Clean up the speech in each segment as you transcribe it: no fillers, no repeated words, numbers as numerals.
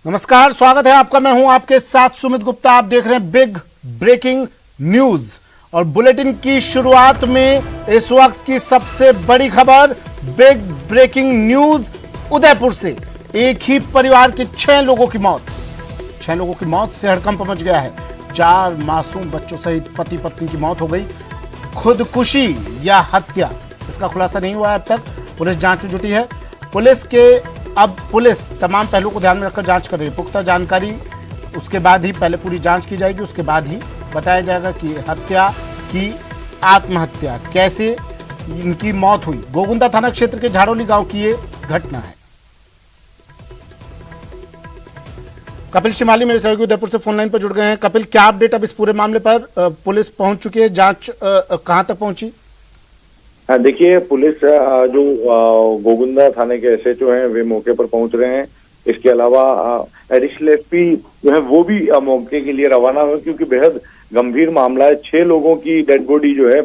नमस्कार, स्वागत है आपका। मैं हूं आपके साथ सुमित गुप्ता। आप देख रहे हैं बिग ब्रेकिंग न्यूज और बुलेटिन की शुरुआत में इस वक्त की सबसे बड़ी खबर, बिग ब्रेकिंग न्यूज उदयपुर से। एक ही परिवार के 6 लोगों की मौत। 6 लोगों की मौत से हड़कंप मच गया है। 4 मासूम बच्चों सहित पति पत्नी की मौत हो गई। खुदकुशी या हत्या, इसका खुलासा नहीं हुआ है अब तक। पुलिस जांच में जुटी है। पुलिस तमाम पहलुओं को ध्यान में रखकर जांच कर रही है। पुख्ता जानकारी उसके बाद ही, पहले पूरी जांच की जाएगी, उसके बाद ही बताया जाएगा कि हत्या की आत्महत्या, कैसे इनकी मौत हुई। गोगुंदा थाना क्षेत्र के झाड़ोली गांव की ये घटना है। कपिल शिमाली मेरे सहयोगी उदयपुर से फोन लाइन पर जुड़ गए हैं। कपिल, क्या अपडेट अब इस पूरे मामले पर? पुलिस पहुंच चुकी है, जांच कहां तक पहुंची? देखिए, पुलिस जो गोगुंदा थाने के एसएचओ हैं वे मौके पर पहुंच रहे हैं। इसके अलावा एडिशनल एसपी जो है वो भी मौके के लिए रवाना हुए, क्योंकि बेहद गंभीर मामला है। 6 लोगों की डेड बॉडी जो है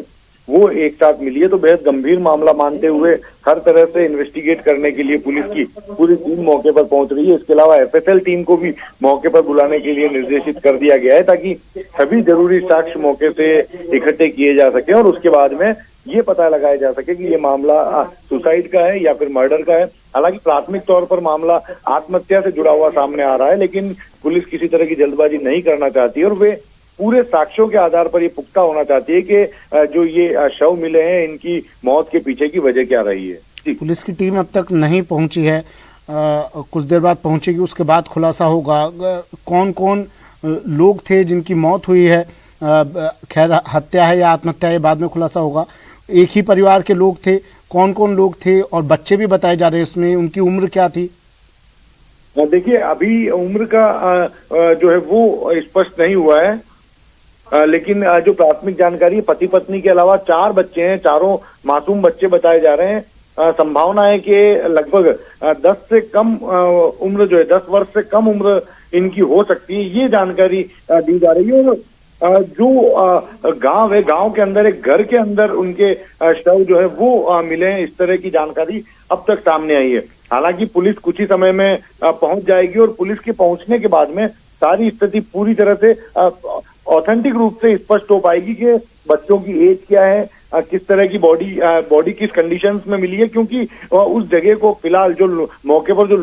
वो एक साथ मिली है, तो बेहद गंभीर मामला मानते हुए हर तरह से इन्वेस्टिगेट करने के लिए पुलिस की पूरी टीम मौके पर पहुंच रही है। इसके अलावा एफएसएल टीम को भी मौके पर बुलाने के लिए निर्देशित कर दिया गया है, ताकि सभी जरूरी साक्ष्य मौके से इकट्ठे किए जा सके और उसके बाद में ये पता लगाया जा सके कि ये मामला सुसाइड का है या फिर मर्डर का है। हालांकि प्राथमिक तौर पर मामला आत्महत्या से जुड़ा हुआ सामने आ रहा है, लेकिन पुलिस किसी तरह की जल्दबाजी नहीं करना चाहती और वे पूरे साक्ष्यों के आधार पर ये पुख्ता होना चाहती है कि जो ये शव मिले हैं इनकी मौत के पीछे की वजह क्या रही है। पुलिस की टीम अब तक नहीं पहुंची है, कुछ देर बाद पहुंचेगी, उसके बाद खुलासा होगा। कौन कौन लोग थे जिनकी मौत हुई है? खैर, हत्या है या आत्महत्या, ये बाद में खुलासा होगा। एक ही परिवार के लोग थे, कौन कौन लोग थे? और बच्चे भी बताए जा रहे हैं इसमें, उनकी उम्र क्या थी? देखिए, अभी उम्र का जो है वो स्पष्ट नहीं हुआ है, लेकिन जो प्राथमिक जानकारी, पति पत्नी के अलावा 4 बच्चे हैं, चारों मासूम बच्चे बताए जा रहे हैं। संभावना है कि लगभग 10 से कम उम्र जो है, 10 वर्ष से कम उम्र इनकी हो सकती है, ये जानकारी दी जा रही है। और जो गांव है, गांव के अंदर एक घर के अंदर उनके शव जो है वो मिले हैं, इस तरह की जानकारी अब तक सामने आई है। हालांकि पुलिस कुछ ही समय में पहुंच जाएगी और पुलिस के पहुंचने के बाद में सारी स्थिति पूरी तरह से ऑथेंटिक रूप से स्पष्ट हो पाएगी कि बच्चों की एज क्या है, किस तरह की बॉडी किस कंडीशंस में मिली है, क्योंकि उस जगह को फिलहाल जो मौके पर जो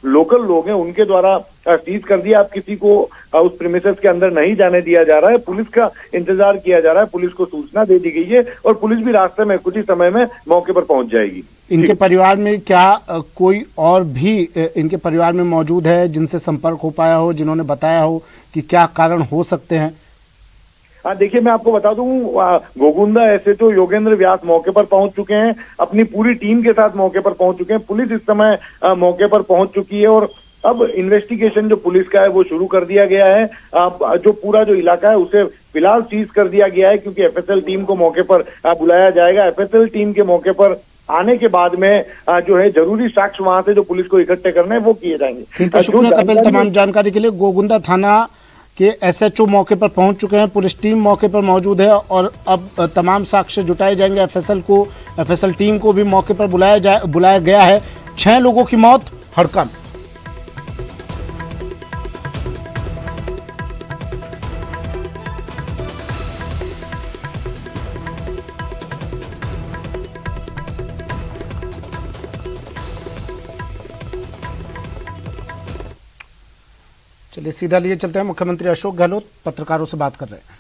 लोकल लोग हैं उनके द्वारा सीज कर दिया। अब किसी को उस प्रीमिसेस के अंदर नहीं जाने दिया जा रहा है, पुलिस का इंतजार किया जा रहा है। पुलिस को सूचना दे दी गई है और पुलिस भी रास्ते में कुछ ही समय में मौके पर पहुंच जाएगी। इनके परिवार में क्या कोई और भी इनके परिवार में मौजूद है जिनसे संपर्क हो पाया हो, जिन्होंने बताया हो कि क्या कारण हो सकते हैं? देखिए, मैं आपको बता दूं, गोगुंदा एसएचओ योगेंद्र व्यास मौके पर पहुंच चुके हैं, अपनी पूरी टीम के साथ मौके पर पहुंच चुके हैं। पुलिस इस समय मौके पर पहुंच चुकी है और अब इन्वेस्टिगेशन जो पुलिस का है वो शुरू कर दिया गया है। जो पूरा जो इलाका है उसे फिलहाल सीज कर दिया गया है, क्योंकि एफएसएल टीम को मौके पर बुलाया जाएगा। एफएसएल टीम के मौके पर आने के बाद में जो है जरूरी साक्ष्य वहां से जो पुलिस को इकट्ठे करने हैं वो किए जाएंगे। ठीक है, शुक्रिया कपिल तमाम जानकारी के लिए। गोगुंदा थाना के एसएचओ मौके पर पहुंच चुके हैं, पुलिस टीम मौके पर मौजूद है और अब तमाम साक्ष्य जुटाए जाएंगे। एफएसएल टीम को भी मौके पर बुलाया गया है। 6 लोगों की मौत, हड़कंप। चलिए सीधा लिए चलते हैं। मुख्यमंत्री अशोक गहलोत पत्रकारों से बात कर रहे हैं।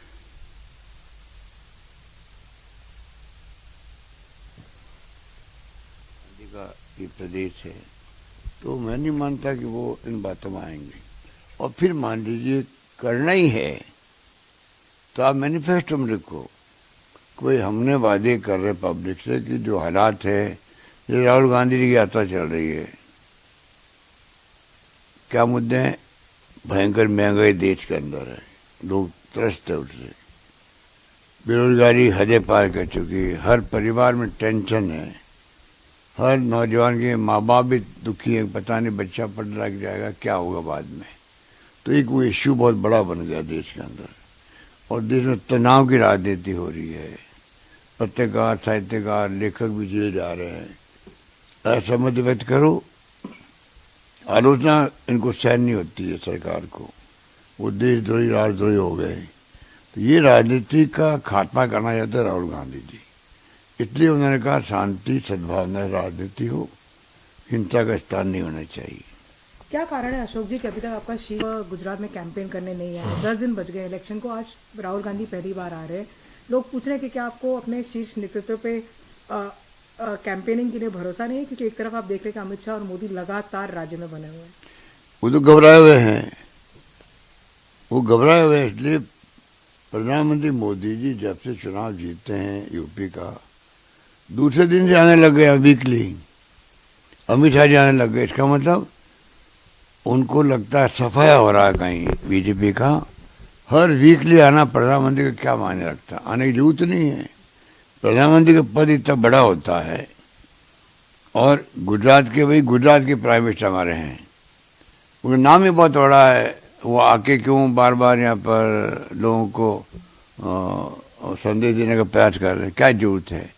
का ये प्रदेश है, तो मैं नहीं मानता कि वो इन बातों में आएंगे। और फिर मान लीजिए करना ही है तो आप मैनिफेस्टो में लिखो। कोई हमने वादे कर रहे पब्लिक से कि जो हालात है, ये राहुल गांधी की यात्रा चल रही है, क्या मुद्दे हैं? भयंकर महंगाई देश के अंदर है, लोग त्रस्त है उससे, बेरोजगारी हदें पार कर चुकी है, हर परिवार में टेंशन है, हर नौजवान के माँ बाप भी दुखी है, पता नहीं बच्चा पढ़ने लग जाएगा क्या होगा बाद में। तो एक वो इश्यू बहुत बड़ा बन गया देश के अंदर और देश में तनाव की राजनीति हो रही है। पत्रकार, साहित्यकार, लेखक भी जेल जा रहे हैं। असहमति व्यक्त करो, आलोचना इनको सहन नहीं होती है सरकार को, वो देशद्रोही राजद्रोही हो गए। तो ये राजनीति का खात्मा करना चाहते हैं राहुल गांधी जी, इसलिए उन्होंने कहा शांति सद्भावना राजनीति हो, हिंसा का स्थान नहीं होना चाहिए। क्या कारण है अशोक जी कि अभी तक आपका शीर्ष गुजरात में कैंपेन करने नहीं आया? 10 दिन बच गए इलेक्शन को, आज राहुल गांधी पहली बार आ रहे हैं। लोग पूछ रहे हैं कि क्या आपको अपने शीर्ष नेतृत्व पे कैंपेनिंग के लिए भरोसा नहीं है? क्योंकि एक तरफ आप देख रहे हैं कि अमित शाह और मोदी लगातार राज्य में बने हुए हैं। वो तो घबराए हुए हैं, वो घबराए हुए हैं। इसलिए प्रधानमंत्री मोदी जी जब से चुनाव जीतते हैं यूपी का, दूसरे दिन से आने लग गए वीकली, अमित शाह जी आने लग गए। इसका मतलब उनको लगता है सफाया हो रहा है कहीं बीजेपी का। हर वीकली आना प्रधानमंत्री का क्या मायने रखता है? आने की जरूरत नहीं है। प्रधानमंत्री का पद इतना बड़ा होता है, और गुजरात के प्राइम मिनिस्टर हमारे हैं, उनका नाम ही बहुत बड़ा है। वो आके क्यों बार बार यहाँ पर लोगों को संदेश देने का प्रयास कर रहे हैं? क्या जरूरत है?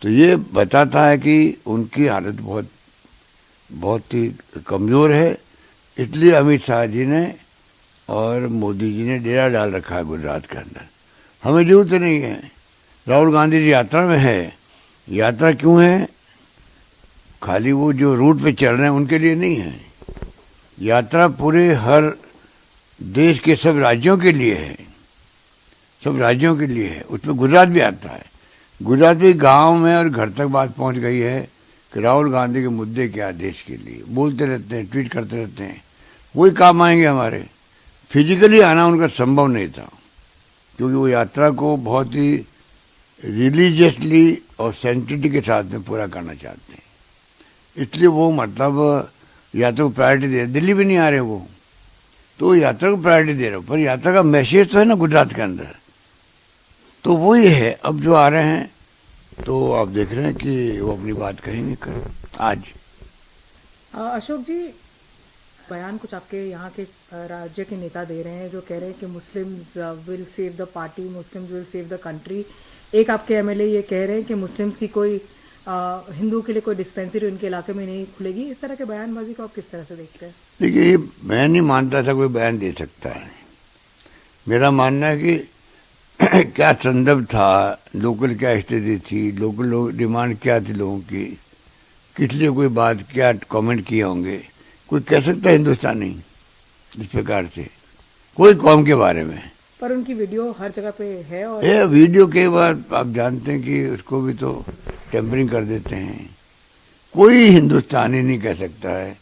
तो ये बताता है कि उनकी हालत बहुत ही कमज़ोर है। इसलिए अमित शाह जी ने और मोदी जी ने डेरा डाल रखा है गुजरात के अंदर। हमें जरूरत नहीं है। राहुल गांधी जी यात्रा में है। यात्रा क्यों है? खाली वो जो रूट पे चल रहे हैं उनके लिए नहीं है। यात्रा पूरे हर देश के सब राज्यों के लिए है, सब राज्यों के लिए है। उसमें गुजरात भी आता है। गुजरात भी गांव में और घर तक बात पहुंच गई है कि राहुल गांधी के मुद्दे क्या देश के लिए। बोलते रहते हैं, ट्वीट करते रहते हैं, वही काम आएंगे हमारे। फिजिकली आना उनका संभव नहीं था, क्योंकि वो यात्रा को बहुत ही रिलीजियसली और सेंसिटिविटी के साथ में पूरा करना चाहते हैं। इसलिए वो मतलब यात्रा को प्रायोरिटी दे रहे। दिल्ली भी नहीं आ रहे वो, तो यात्रा को प्रायोरिटी दे रहे हो, पर यात्रा का मैसेज तो है ना गुजरात के अंदर, तो वही है। अब जो आ रहे हैं तो आप देख रहे हैं कि वो अपनी बात कहेंगे आज। अशोक जी, बयान कुछ आपके यहाँ के राज्य के नेता दे रहे हैं जो कह रहे हैं कि Muslims will save the party, Muslims will save the country. एक आपके एमएलए ये कह रहे हैं कि मुस्लिम्स की कोई हिंदू के लिए कोई डिस्पेंसरी उनके इलाके में नहीं खुलेगी। इस तरह के बयानबाजी को आप किस तरह से देखते हैं? देखिए, ये मैं नहीं मानता था कोई बयान दे सकता है। मेरा मानना है कि क्या संदर्भ था, लोकल क्या स्थिति थी, लोकल डिमांड क्या थी लोगों की, किस लिए कोई बात क्या कमेंट किए होंगे। कोई कह सकता है हिंदुस्तानी इस प्रकार से कोई कौम के बारे में? पर उनकी वीडियो हर जगह पे है, और ये वीडियो के बाद आप जानते हैं कि उसको भी तो टेम्परिंग कर देते हैं। कोई हिंदुस्तानी नहीं कह सकता है,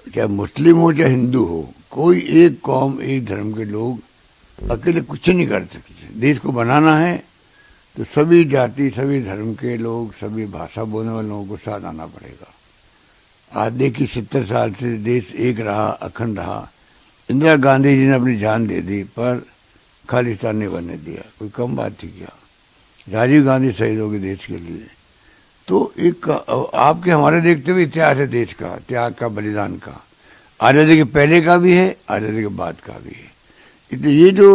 चाहे मुस्लिम हो चाहे हिंदू हो, कोई एक कौम एक धर्म के लोग अकेले कुछ नहीं कर सकते। देश को बनाना है तो सभी जाति सभी धर्म के लोग, सभी भाषा बोलने वाले लोगों को साथ आना पड़ेगा। आज देखिए 70 साल से देश एक रहा, अखंड रहा। इंदिरा गांधी जी ने अपनी जान दे दी, पर खालिस्तान नहीं बनने दिया। कोई कम बात थी क्या? राजीव गांधी शहीद हो गए देश के लिए। तो एक आपके हमारे देखते हुए इतिहास है देश का, त्याग का, बलिदान का। आज़ादी के पहले का भी है, आज़ादी के बाद का भी है। इसलिए ये जो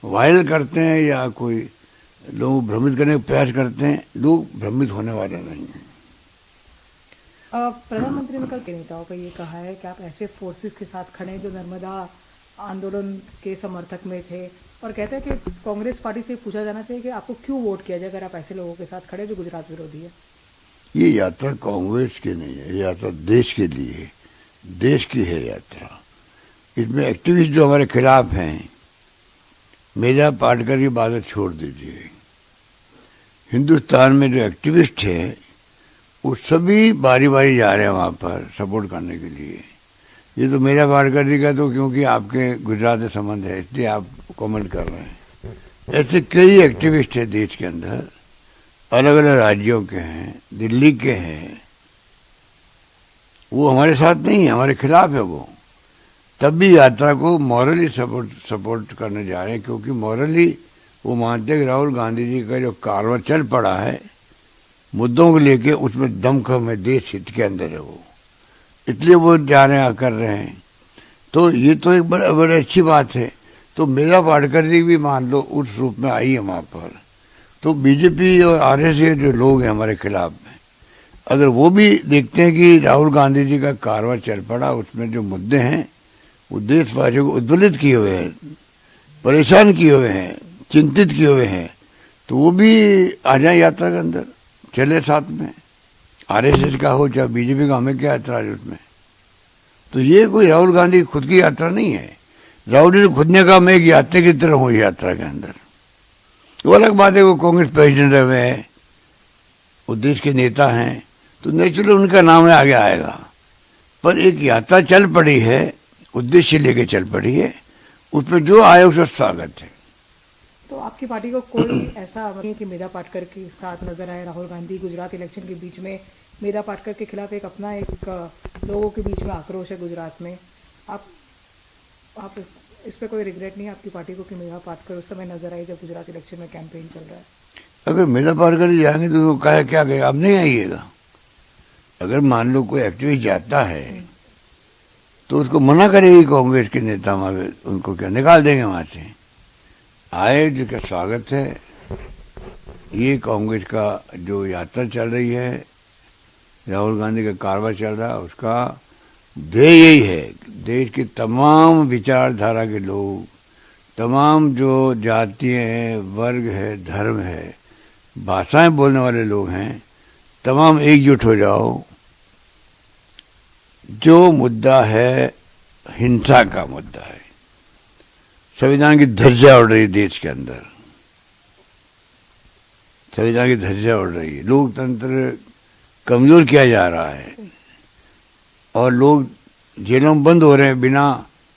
वायरल करते हैं या कोई लोग भ्रमित करने का प्रयास करते हैं, लोग भ्रमित होने वाले नहीं हैं। प्रधानमंत्री ने कल के नेताओं का ये कहा है कि आप ऐसे फोर्सेस के साथ खड़े जो नर्मदा आंदोलन के समर्थक में थे, और कहते हैं कि कांग्रेस पार्टी से पूछा जाना चाहिए कि आपको क्यों वोट किया जाए अगर आप ऐसे लोगों के साथ खड़े जो गुजरात विरोधी है। ये यात्रा कांग्रेस की नहीं है, ये यात्रा देश के लिए है, देश की है यात्रा। इसमें एक्टिविस्ट जो हमारे खिलाफ हैं, मेजा पाटकर की बात छोड़ दीजिए। हिंदुस्तान में जो एक्टिविस्ट है वो सभी बारी बारी जा रहे हैं वहाँ पर सपोर्ट करने के लिए। ये तो मेजा पाटकर जी का तो क्योंकि आपके गुजरात से संबंध है इसलिए आप कमेंट कर रहे हैं। ऐसे कई एक्टिविस्ट है देश के अंदर, अलग अलग राज्यों के हैं, दिल्ली के हैं, वो हमारे साथ नहीं है, हमारे खिलाफ है वो। तब भी यात्रा को मॉरली सपोर्ट करने जा रहे हैं, क्योंकि मॉरली वो मानते हैं कि राहुल गांधी जी का जो कारवां चल पड़ा है मुद्दों को लेके, उसमें दमखम है, देश हित के अंदर है वो, इसलिए वो जा रहे हैं, कर रहे हैं। तो ये तो एक बड़ी अच्छी बात है। तो मेजा पाटकर जी भी मान लो उस रूप में आई है वहाँ पर। तो बीजेपी और आरएसएस जो लोग हैं हमारे खिलाफ में, अगर वो भी देखते हैं कि राहुल गांधी जी का कारवां चल पड़ा, उसमें जो मुद्दे हैं वो देशवासियों को उद्वेलित किए हुए हैं, परेशान किए हुए हैं, चिंतित किए हुए हैं, तो वो भी आ जाए यात्रा के अंदर, चले साथ में। आरएसएस का हो चाहे बीजेपी का, हमें क्या ऐतराज उसमें। तो ये कोई राहुल गांधी खुद की यात्रा नहीं है। राहुल जी ने खुद ने कहा मैं एक यात्री की तरह हूँ यात्रा के अंदर। वो अलग बात है, वो कांग्रेस प्रेसिडेंट रहे हुए हैं, वो देश के नेता हैं, तो नेचुरली उनका नाम आगे आएगा। पर एक यात्रा चल पड़ी है, उद्देश्य लेके चल पड़ी है, उसमें जो आए उसका स्वागत है। तो आपकी पार्टी को कोई ऐसा नहीं कि मेधा पाटकर के साथ नजर आए राहुल गांधी? गुजरात इलेक्शन के बीच में मेधा पाटकर के खिलाफ एक अपना एक लोगों के बीच में आक्रोश है गुजरात में। आप इस पे कोई रिग्रेट नहीं है आपकी पार्टी को कि मेधा पाटकर उस समय नजर आई जब गुजरात इलेक्शन में कैंपेन चल रहा है? अगर मेधा पाटकर ही जाएंगे तो वो क्या कहेगा, आप नहीं आइएगा। अगर मान लो कोई एक्टिविस्ट जाता है तो उसको मना करेगी कांग्रेस के नेता, वहां उनको क्या निकाल देंगे वहां से। आए जिसका स्वागत है। ये कांग्रेस का जो यात्रा चल रही है, राहुल गांधी का कारवां चल रहा है, उसका ध्येय यही है, देश के तमाम विचारधारा के लोग, तमाम जो जातीय हैं, वर्ग है, धर्म है, भाषाएं बोलने वाले लोग हैं, तमाम एकजुट हो जाओ। जो मुद्दा है हिंसा का मुद्दा है, संविधान की धज्जियां उड़ रही है देश के अंदर, संविधान की धज्जियां उड़ रही है, लोकतंत्र कमजोर किया जा रहा है और लोग जेलों में बंद हो रहे हैं बिना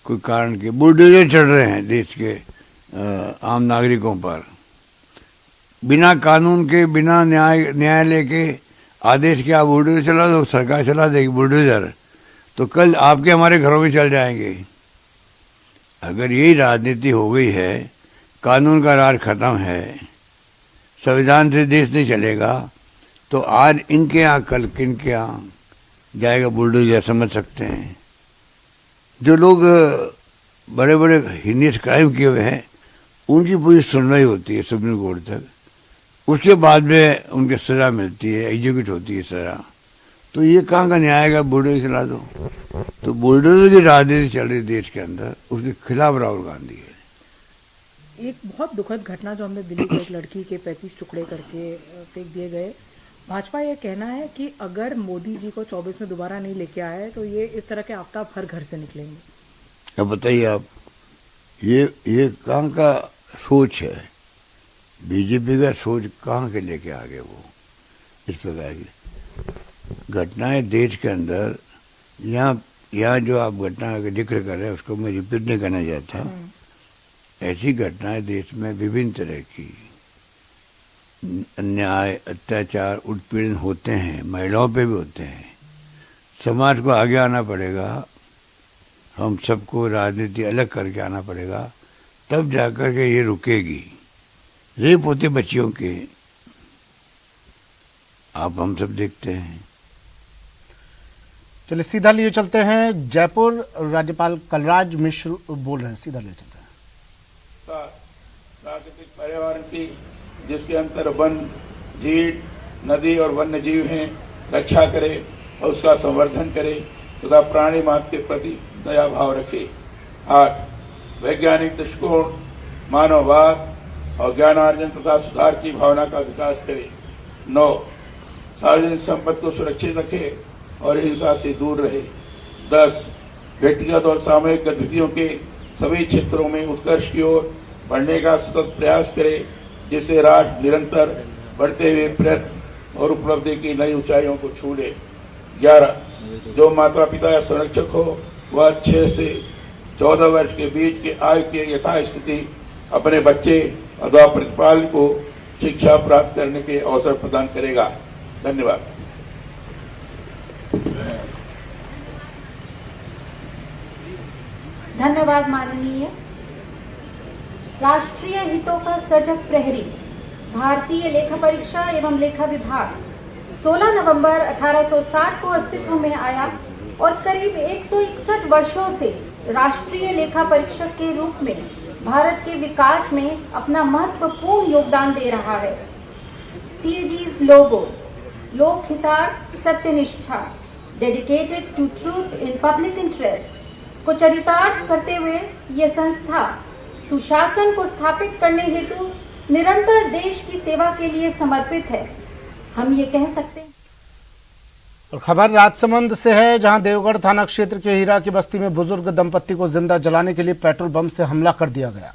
कोई कारण के। बुलडोजर चढ़ रहे हैं देश के आम नागरिकों पर, बिना कानून के, बिना न्यायालय के आदेश के आप बुलडोजर चला दो, सरकार चला देगी बुलडोजर, तो कल आपके हमारे घरों में चल जाएंगे। अगर यही राजनीति हो गई है, कानून का राज खत्म है, संविधान से देश नहीं चलेगा, तो आज इनके यहाँ कल किनके यहाँ जाएगा बुलडोजर, समझ सकते हैं। जो लोग बड़े बड़े हीनियस क्राइम किए हुए हैं उनकी पूरी सुनवाई होती है सुप्रीम कोर्ट तक, उसके बाद में उनकी सजा मिलती है, एग्जीक्यूट होती है सजा। तो ये कहाँ का न्याय है, बुलडोजर चला दो। तो बुलडोजर की राजनीति चल रही देश के अंदर, उसके खिलाफ राहुल गांधी है। एक बहुत दुखद घटना जो हमने दिल्ली की एक लड़की के 35 टुकड़े करके फेंक दिए गए। भाजपा ये कहना है कि अगर मोदी जी को 24 में दोबारा नहीं लेके आए तो ये इस तरह के आफ्ताब हर घर से निकलेंगे। अब बताइए आप, ये कहाँ का सोच है, बीजेपी का सोच कहाँ के लेके आ गए वो इस प्रकार की घटनाएं देश के अंदर। यहाँ जो आप घटना का जिक्र कर रहे हैं उसको मैं रिपीट नहीं करना चाहता। ऐसी घटनाएं देश में विभिन्न तरह की अन्याय, अत्याचार, उत्पीड़न होते हैं, महिलाओं पे भी होते हैं। समाज को आगे आना पड़ेगा, हम सबको राजनीति अलग करके आना पड़ेगा, तब जाकर के ये रुकेगी। रेप होते बच्चियों के, आप हम सब देखते हैं। चलिए सीधा लिए चलते हैं जयपुर। राज्यपाल कलराज मिश्र बोल रहे हैं, सीधा लिए चलते हैं। प्राकृतिक पर्यावरण की, जिसके अंतर वन, झील, नदी और वन्य जीव हैं, रक्षा करे और उसका संवर्धन करे तथा प्राणी मात्र के प्रति दया भाव रखे। 8 वैज्ञानिक दृष्टिकोण, मानववाद और ज्ञानार्जन तथा सुधार की भावना का विकास करे। 9 सार्वजनिक संपत्ति को सुरक्षित रखे और हिंसा से दूर रहे। 10 व्यक्तिगत और सामूहिक गतिविधियों के सभी क्षेत्रों में उत्कर्ष की ओर बढ़ने का सतत प्रयास करे, जिससे राष्ट्र निरंतर बढ़ते हुए प्रयत्न और उपलब्धि की नई ऊंचाइयों को छू ले। 11 जो माता पिता या संरक्षक हो वह 6 से 14 वर्ष के बीच के आयु के यथास्थिति अपने बच्चे अथवा प्रतिपाल को शिक्षा प्राप्त करने के अवसर प्रदान करेगा। धन्यवाद। धन्यवाद माननीय। राष्ट्रीय हितों का सजग प्रहरी भारतीय लेखा परीक्षा एवं लेखा विभाग 16 नवंबर 1860 को अस्तित्व में आया और करीब 161 वर्षों से राष्ट्रीय लेखा परीक्षक के रूप में भारत के विकास में अपना महत्वपूर्ण योगदान दे रहा है। CAG's लोगो लोक हितार्थ सत्यनिष्ठा, dedicated to truth in public interest को चरितार्थ करते हुए ये संस्था सुशासन को स्थापित करने हेतु निरंतर देश की सेवा के लिए समर्पित है। हम ये कह सकते हैं। और खबर राजसमंद से है, जहां देवगढ़ थाना क्षेत्र के हीरा की बस्ती में बुजुर्ग दंपत्ति को जिंदा जलाने के लिए पेट्रोल बम से हमला कर दिया गया।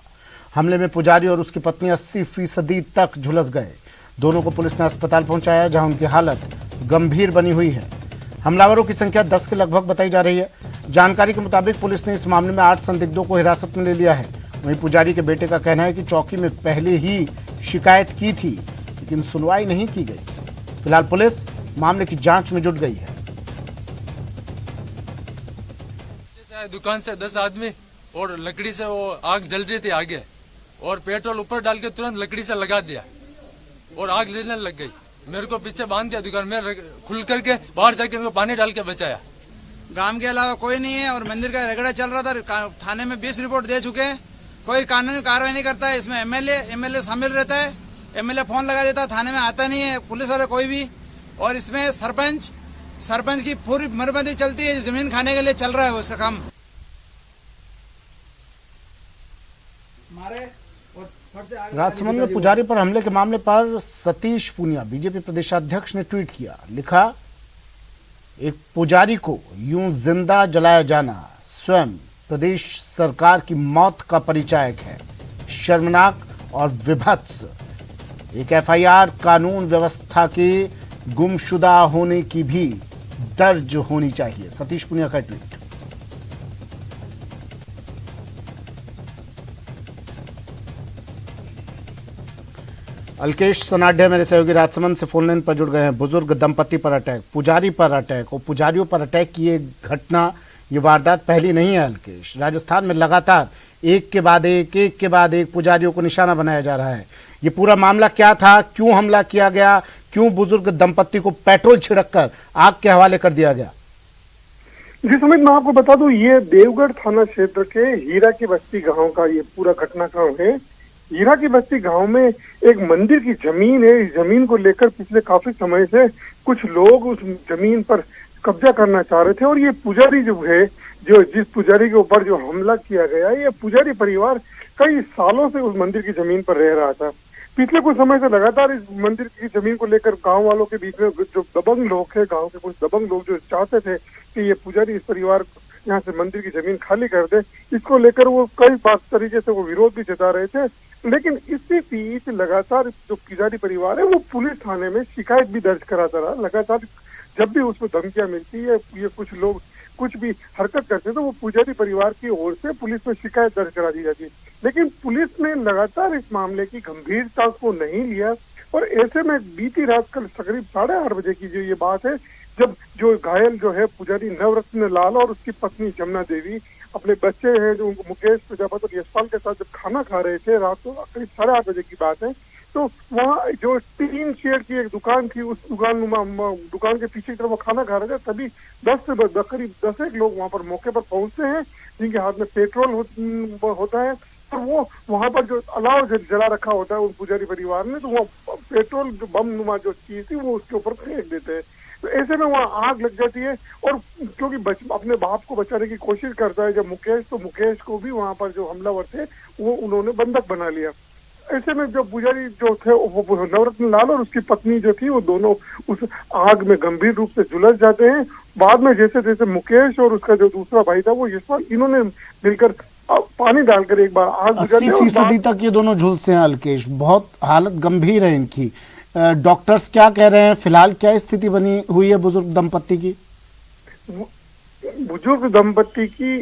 हमले में पुजारी और उसकी पत्नी 80% तक झुलस गए। दोनों को पुलिस ने अस्पताल पहुंचाया, जहां उनकी हालत गंभीर बनी हुई है। हमलावरों की संख्या 10 के लगभग बताई जा रही है। जानकारी के मुताबिक पुलिस ने इस मामले में 8 संदिग्धों को हिरासत में ले लिया है। वहीं पुजारी के बेटे का कहना है कि चौकी में पहले ही शिकायत की थी, लेकिन सुनवाई नहीं की गई। फिलहाल पुलिस मामले की जांच में जुट गई है। दुकान से 10 आदमी और लकड़ी से वो आग जल रही थी आगे, और पेट्रोल ऊपर डाल के तुरंत लकड़ी से लगा दिया और आग लेने लग गई। मेरे को पीछे बांध दिया दुकान में, खुल करके बाहर जाके उनको पानी डाल के बचाया। गांव के अलावा कोई नहीं है और मंदिर का रगड़ा चल रहा था। थाने में 20 रिपोर्ट दे चुके हैं, कोई कानूनी कार्रवाई नहीं करता है। इसमें एमएलए शामिल रहता है, एमएलए फोन लगा देता है, थाने में आता नहीं है पुलिस वाले कोई भी। और इसमें सरपंच की पूरी मरबंदी चलती है, जमीन खाने के लिए चल रहा है उसका काम। राजसमंद में पुजारी पर हमले के मामले पर सतीश पूनिया बीजेपी प्रदेशाध्यक्ष ने ट्वीट किया। लिखा, एक पुजारी को यूं जिंदा जलाया जाना स्वयं प्रदेश सरकार की मौत का परिचायक है। शर्मनाक और विभत्स। एक एफआईआर कानून व्यवस्था के गुमशुदा होने की भी दर्ज होनी चाहिए। सतीश पूनिया का ट्वीट। अल्केश सनाढ्य मेरे सहयोगी राजसमंद से फोन लाइन पर जुड़ गए हैं। बुजुर्ग दंपति पर अटैक, पुजारी पर अटैक और पुजारियों पर अटैक की ये घटना, ये वारदात पहली नहीं है। अल्केश, राजस्थान में लगातार एक के बाद एक पुजारियों को निशाना बनाया जा रहा है। ये पूरा मामला क्या था, क्यों हमला किया गया, क्यों बुजुर्ग दंपति को पेट्रोल छिड़ककर आग के हवाले कर दिया गया? जी सुमित, मैं आपको बता दूं, ये देवगढ़ थाना क्षेत्र के हीरा की बस्ती गांव का ये पूरा घटनाक्रम है। हीरा की बस्ती गांव में एक मंदिर की जमीन है। इस जमीन को लेकर पिछले काफी समय से कुछ लोग उस जमीन पर कब्जा करना चाह रहे थे। और ये पुजारी जो है, जिस पुजारी के ऊपर जो हमला किया गया, ये पुजारी परिवार कई सालों से उस मंदिर की जमीन पर रह रहा था। पिछले कुछ समय से लगातार इस मंदिर की जमीन को लेकर गांव वालों के बीच में जो दबंग लोग है, गांव के कुछ दबंग लोग जो चाहते थे कि ये पुजारी इस परिवार यहाँ से मंदिर की जमीन खाली कर दे, इसको लेकर वो कई बात तरीके से वो विरोध भी जता रहे थे। लेकिन इसी बीच लगातार जो पुजारी परिवार है वो पुलिस थाने में शिकायत भी दर्ज कराता रहा। लगातार जब भी उसको धमकियां मिलती है, ये कुछ लोग कुछ भी हरकत करते तो वो पुजारी परिवार की ओर से पुलिस में शिकायत दर्ज करा दी जाती। लेकिन पुलिस ने लगातार इस मामले की गंभीरता को नहीं लिया। और ऐसे में बीती रात कल करीब 8:30 बजे की जो ये बात है, जब जो घायल जो है पुजारी नवरत्न लाल और उसकी पत्नी जमुना देवी अपने बच्चे हैं जो मुकेश प्रजापति और यशपाल के साथ जब खाना खा रहे थे, रात को करीब 8:30 बजे की बात है, तो वहाँ जो 3 शेड की एक दुकान थी, उस दुकान के पीछे की तरफ वो खाना खा रहे थे। तभी करीब 10 लोग वहाँ पर मौके पर पहुंचते हैं, जिनके हाथ में पेट्रोल होता है। और वो वहाँ पर जो अलाव जला रखा होता है उन पुजारी परिवार ने, तो वो पेट्रोल जो बम नुमा जो चीज थी वो उसके ऊपर फेंक देते हैं। तो ऐसे में वहाँ आग लग जाती है। और क्योंकि अपने बाप को बचाने की कोशिश करता है जब मुकेश, तो मुकेश को भी वहाँ पर जो हमलावर थे वो उन्होंने बंधक बना लिया। ऐसे में जो पुजारी जो थे वो नवरत्न लाल और उसकी पत्नी जो थी वो दोनों उस आग में गंभीर रूप से झुलस जाते हैं। बाद में जैसे जैसे मुकेश और उसका जो दूसरा भाई था वो यशपाल, इन्होंने मिलकर पानी डालकर एक बार आग बुझा दी। 80% तक ये दोनों झुलसे हैं अल्केश, बहुत हालत गंभीर है इनकी। डॉक्टर्स क्या कह रहे हैं, फिलहाल क्या स्थिति बनी हुई है बुजुर्ग दंपत्ति की? बुजुर्ग दंपत्ति की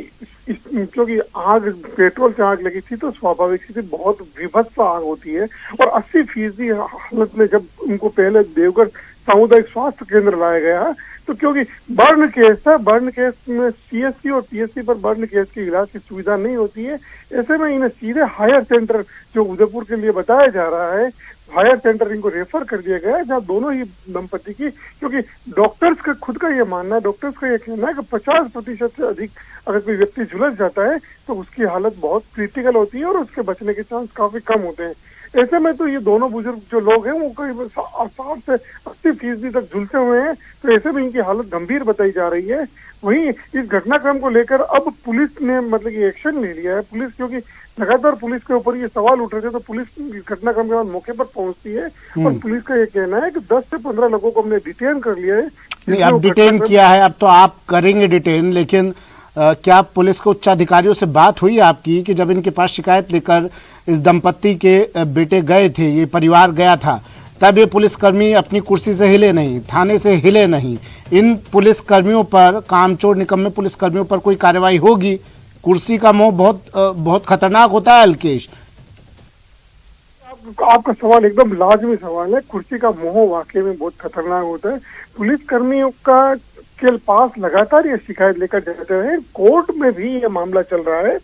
क्योंकि आग पेट्रोल से आग लगी थी तो स्वाभाविक सी बहुत विभत्स आग होती है। और 80% हालत में जब उनको पहले देवगढ़ सामुदायिक स्वास्थ्य केंद्र लाया गया, तो क्योंकि बर्न केस था, बर्न केस में सीएससी और पीएससी पर बर्न केस के इलाज की सुविधा नहीं होती है। ऐसे में इन्हें सीधे हायर सेंटर जो उदयपुर के लिए बताया जा रहा है हायर सेंटर इनको रेफर कर दिया गया है, जहाँ दोनों ही दंपति की, क्योंकि डॉक्टर्स का खुद का ये मानना है, डॉक्टर्स का ये कहना है कि 50% से अधिक अगर कोई व्यक्ति झुलस जाता है तो उसकी हालत बहुत क्रिटिकल होती है और उसके बचने के चांस काफी कम होते हैं। ऐसे में तो ये दोनों बुजुर्ग जो लोग हैं वो करीब 60 से 80% तक झुलसे हुए हैं, तो ऐसे में इनकी हालत गंभीर बताई जा रही है। वहीं इस घटनाक्रम को लेकर अब पुलिस ने मतलब कि एक्शन ले लिया है। पुलिस, क्योंकि लगातार पुलिस के ऊपर ये सवाल उठ रहे थे, तो पुलिस घटनाक्रम के बाद मौके पर पहुंचती है और पुलिस का ये कहना है कि 10 से 15 लोगों को हमने डिटेन कर लिया है। नहीं, अब डिटेन किया है, अब तो आप करेंगे डिटेन, लेकिन क्या पुलिस के उच्चाधिकारियों से बात हुई आपकी कि जब इनके पास शिकायत लेकर इस दंपत्ति के बेटे गए थे, ये परिवार गया था, तब ये पुलिसकर्मी अपनी कुर्सी से हिले नहीं, थाने से हिले नहीं? इन पुलिसकर्मियों पर, कामचोर निकम्मे पुलिसकर्मियों पर कोई कार्रवाई होगी? कुर्सी का मोह बहुत खतरनाक होता है अल्केश। आपका सवाल एकदम लाजमी सवाल है। कुर्सी का मोह वाकई में बहुत खतरनाक होता है। पुलिसकर्मियों का के पास लगातार ये शिकायत लेकर जाते हैं। कोर्ट में भी ये मामला चल रहा है।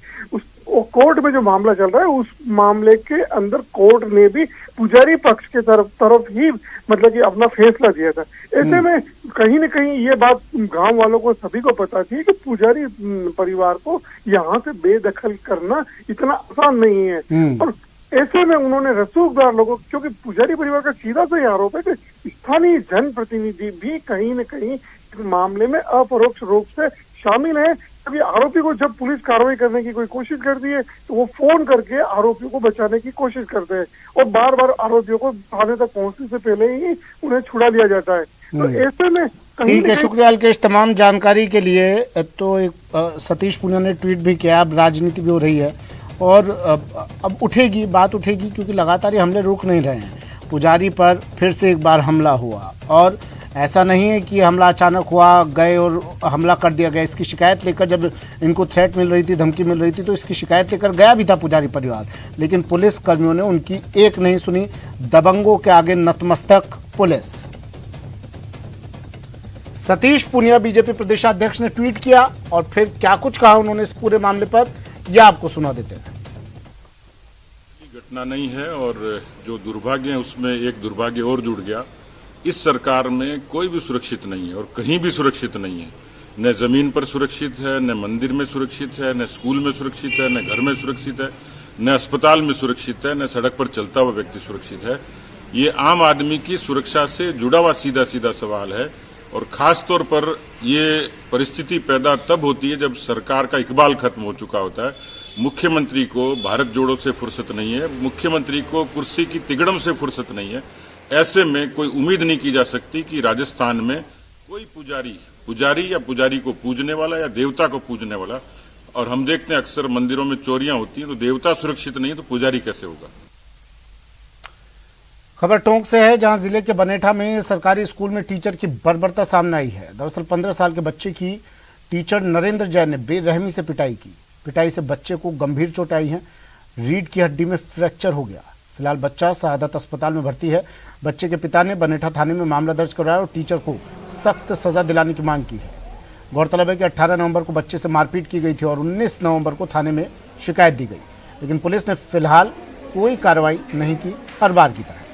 कोर्ट में जो मामला चल रहा है उस मामले के अंदर कोर्ट ने भी पुजारी पक्ष के तरफ ही मतलब कि अपना फैसला दिया था। ऐसे में कहीं न कहीं ये बात गांव वालों को सभी को पता थी कि पुजारी परिवार को यहाँ से बेदखल करना इतना आसान नहीं है। और ऐसे में उन्होंने रसूखदार लोगों, क्योंकि पुजारी परिवार का सीधा सा आरोप है कि स्थानीय जनप्रतिनिधि भी कहीं न कहीं इस मामले में अपरोक्ष रूप से शामिल है। अभी आरोपी को जब पुलिस कार्रवाई करने की कोई कोशिश करती है तो वो फोन करके आरोपियों को बचाने की कोशिश करते हैं और बार बार आरोपियों को थाने तक पहुंचने से पहले ही उन्हें छुड़ा लिया जाता है। तो ऐसे में ठीक है, शुक्रिया अल्केश तमाम जानकारी के लिए। तो एक सतीश पुनिया ने ट्वीट भी किया, अब राजनीति भी हो रही है और अब उठेगी, बात उठेगी, क्योंकि लगातार ये हमले रुक नहीं रहे हैं। पुजारी पर फिर से एक बार हमला हुआ और ऐसा नहीं है कि हमला अचानक हुआ, गए और हमला कर दिया गया। इसकी शिकायत लेकर, जब इनको थ्रेट मिल रही थी, धमकी मिल रही थी, तो इसकी शिकायत लेकर गया भी था पुजारी परिवार, लेकिन पुलिस कर्मियों ने उनकी एक नहीं सुनी। दबंगों के आगे नतमस्तक पुलिस। सतीश पुनिया बीजेपी प्रदेशाध्यक्ष ने ट्वीट किया और फिर क्या कुछ कहा उन्होंने इस पूरे मामले पर, यह आपको सुना देते हैं। घटना नहीं है और जो दुर्भाग्य है उसमें एक दुर्भाग्य और जुड़ गया। इस सरकार में कोई भी सुरक्षित नहीं है और कहीं भी सुरक्षित नहीं है। न जमीन पर सुरक्षित है, न मंदिर में सुरक्षित है, न स्कूल में सुरक्षित है, न घर में सुरक्षित है, न अस्पताल में सुरक्षित है, न सड़क पर चलता हुआ व्यक्ति सुरक्षित है। ये आम आदमी की सुरक्षा से जुड़ा हुआ सीधा सीधा सवाल है और खास तौर पर ये परिस्थिति पैदा तब होती है जब सरकार का इकबाल खत्म हो चुका होता है। मुख्यमंत्री को भारत जोड़ो से फुर्सत नहीं है, मुख्यमंत्री को कुर्सी की तिगड़म से फुर्सत नहीं है। ऐसे में कोई उम्मीद नहीं की जा सकती कि राजस्थान में कोई पुजारी या पुजारी को पूजने वाला या देवता को पूजने वाला, और हम देखते हैं अक्सर मंदिरों में चोरियां होती हैं, तो देवता सुरक्षित नहीं है तो पुजारी कैसे होगा। खबर टोंक से है, जहां जिले के बनेठा में सरकारी स्कूल में टीचर की बर्बरता सामने आई है। दरअसल 15 साल के बच्चे की टीचर नरेंद्र जैन ने बेरहमी से पिटाई की। पिटाई से बच्चे को गंभीर चोट आई है, रीढ़ की हड्डी में फ्रैक्चर हो गया। फिलहाल बच्चा शहादत अस्पताल में भर्ती है। बच्चे के पिता ने बनेठा थाने में मामला दर्ज कराया और टीचर को सख्त सजा दिलाने की मांग की है। गौरतलब है कि 18 नवंबर को बच्चे से मारपीट की गई थी और 19 नवंबर को थाने में शिकायत दी गई, लेकिन पुलिस ने फिलहाल कोई कार्रवाई नहीं की, हर बार की तरह।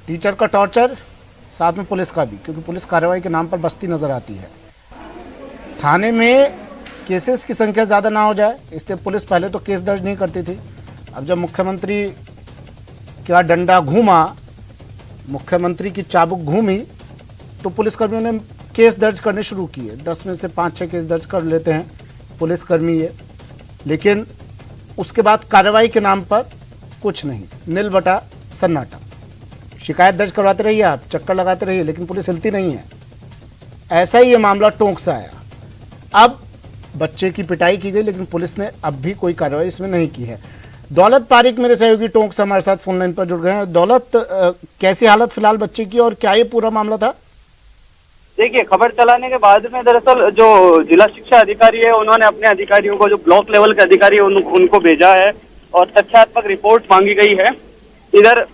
टीचर का टॉर्चर, साथ में पुलिस का भी, क्योंकि पुलिस कार्रवाई के नाम पर बस्ती नजर आती है। थाने में केसेस की संख्या ज़्यादा ना हो जाए, इसलिए पुलिस पहले तो केस दर्ज नहीं करती थी। अब जब मुख्यमंत्री का डंडा घूमा, मुख्यमंत्री की चाबुक घूमी, तो पुलिसकर्मियों ने केस दर्ज करने शुरू किए। 10 में से 5-6 केस दर्ज कर लेते हैं पुलिसकर्मी ये, लेकिन उसके बाद कार्रवाई के नाम पर कुछ नहीं, नील बटा सन्नाटा। शिकायत दर्ज करवाते रहिए आप, चक्कर लगाते रहिए, लेकिन पुलिस हिलती नहीं है। ऐसा ही ये मामला टोंक से आया। अब बच्चे की पिटाई की गई, लेकिन पुलिस ने अब भी कोई कार्रवाई इसमें नहीं की है। दौलत पारिक मेरे सहयोगी टोंक से हमारे साथ फोन लाइन पर जुड़ गए हैं। दौलत, कैसी हालत फिलहाल बच्चे की और क्या ये पूरा मामला था? देखिए, खबर चलाने के बाद में दरअसल जो जिला शिक्षा अधिकारी है उन्होंने अपने अधिकारियों को, जो ब्लॉक लेवल के अधिकारी है उनको भेजा है और तथ्यात्मक रिपोर्ट मांगी गई है। इधर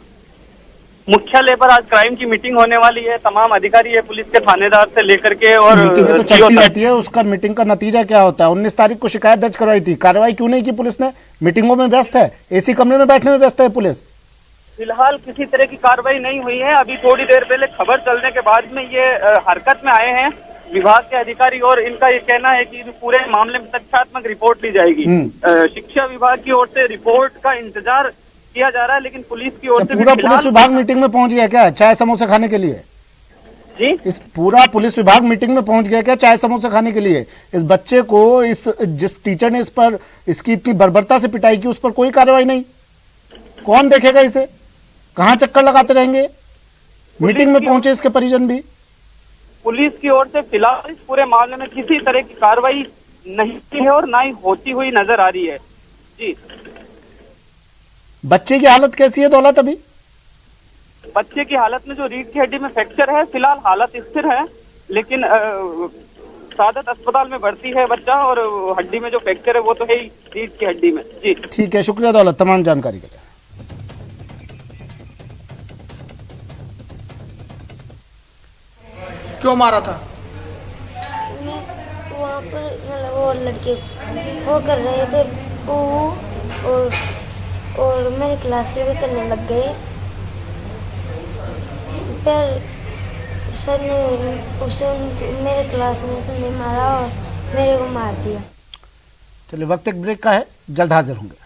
मुख्यालय पर आज क्राइम की मीटिंग होने वाली है। तमाम अधिकारी है, पुलिस के थानेदार से लेकर के, और मीटिंग तो चलती रहती है, उसका मीटिंग का नतीजा क्या होता है? 19 तारीख को शिकायत दर्ज करवाई थी, कार्रवाई क्यों नहीं की पुलिस ने? मीटिंगों में व्यस्त है, एसी कमरे में बैठने में व्यस्त है पुलिस। फिलहाल किसी तरह की कार्रवाई नहीं हुई है। अभी थोड़ी देर पहले खबर चलने के बाद में ये हरकत में आए हैं विभाग के अधिकारी, और इनका ये कहना है कि पूरे मामले में तथ्यात्मक रिपोर्ट ली जाएगी। शिक्षा विभाग की ओर से रिपोर्ट का इंतजार किया जा रहा है, लेकिन पुलिस की ओर से पूरा पुलिस विभाग मीटिंग में पहुंच गया क्या चाय समोसे खाने के लिए? जी, इस पूरा पुलिस विभाग मीटिंग में पहुंच गया क्या चाय समोसे खाने के लिए? इस बच्चे को, इस जिस टीचर ने इस पर इसकी इतनी बर्बरता से पिटाई की, उस पर कोई कार्रवाई नहीं? कौन देखेगा इसे? कहाँ चक्कर लगाते रहेंगे? मीटिंग में पहुंचे इसके परिजन भी। पुलिस की ओर से फिलहाल इस पूरे मामले में किसी तरह की कार्रवाई नहीं है और ना ही होती हुई नजर आ रही है। जी, बच्चे की हालत कैसी है दौलत अभी? बच्चे की हालत में जो रीढ़ की हड्डी में फ्रैक्चर है, फिलहाल हालत स्थिर है, लेकिन सादत अस्पताल में भर्ती है बच्चा, और हड्डी में जो फ्रैक्चर है वो तो है ही रीढ़ की हड्डी में। जी, ठीक है, शुक्रिया दौलत तमाम जानकारी के लिए। क्यों मारा था? वहाँ पर मतलब वो लड़के वो कर रहे थे और मेरे क्लास के भी करने लग गए। फिर सर ने मेरे क्लास में तो नहीं मारा और मेरे को मार दिया। चलिए, वक्त एक ब्रेक का है, जल्द हाजिर होंगे।